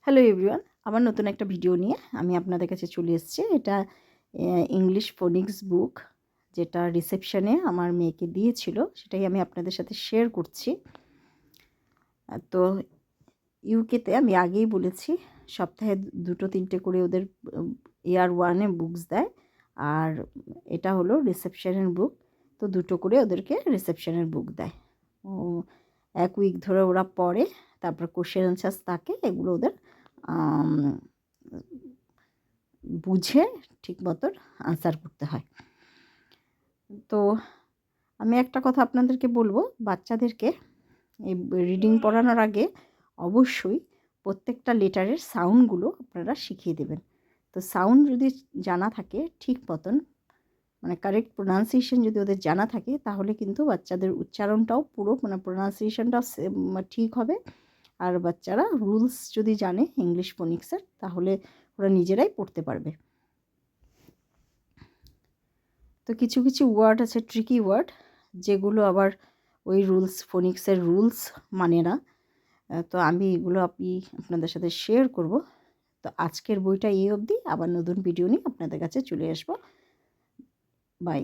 Hello everyone, আমার নতুন একটা ভিডিও নিয়ে আমি আপনাদের কাছে চলে এসেছি। এটা ইংলিশ ফোনিক্স বুক, যেটা রিসেপশনে আমার মেয়েকে দিয়েছিল, সেটাই আমি আপনাদের সাথে শেয়ার করছি। তো ইউকেতে আমি আগেই বলেছি, সপ্তাহে 2-3টে করে ওদের ইয়ার ওয়ানে বুকস দেয়, আর এটা হলো রিসেপশনের বুক। তো 2টো করে ওদেরকে রিসেপশনের বুক দেয়। এক উইক ধরে ওরা পড়ে, তারপর কোশ্চেন অ্যান্সার্স থাকে, এগুলো ওদের বুঝে ঠিক মতন আনসার করতে হয়। তো আমি একটা কথা আপনাদেরকে বলবো, বাচ্চাদেরকে এই রিডিং পড়ানোর আগে অবশ্যই প্রত্যেকটা লেটারের সাউন্ডগুলো আপনারা শিখিয়ে দেবেন। তো সাউন্ড যদি জানা থাকে ঠিক মতন, মানে কারেক্ট প্রোনাউন্সিয়েশন যদি ওদের জানা থাকে, তাহলে কিন্তু বাচ্চাদের উচ্চারণটাও পুরো প্রোনাউন্সিয়েশনটাও ঠিক হবে। আর বাচ্চারা রুলস যদি জানে ইংলিশ ফোনিক্সের, তাহলে ওরা নিজেরাই পড়তে পারবে। তো কিছু কিছু ওয়ার্ড আছে, ট্রিকি ওয়ার্ড, যেগুলো আবার ওই ফোনিক্সের রুলস মানে না। তো আমি এগুলো আপনাদের সাথে শেয়ার করব। তো আজকের বইটা এই অবধি, আবার নতুন ভিডিও নিয়ে আপনাদের কাছে চলে আসবো। বাই।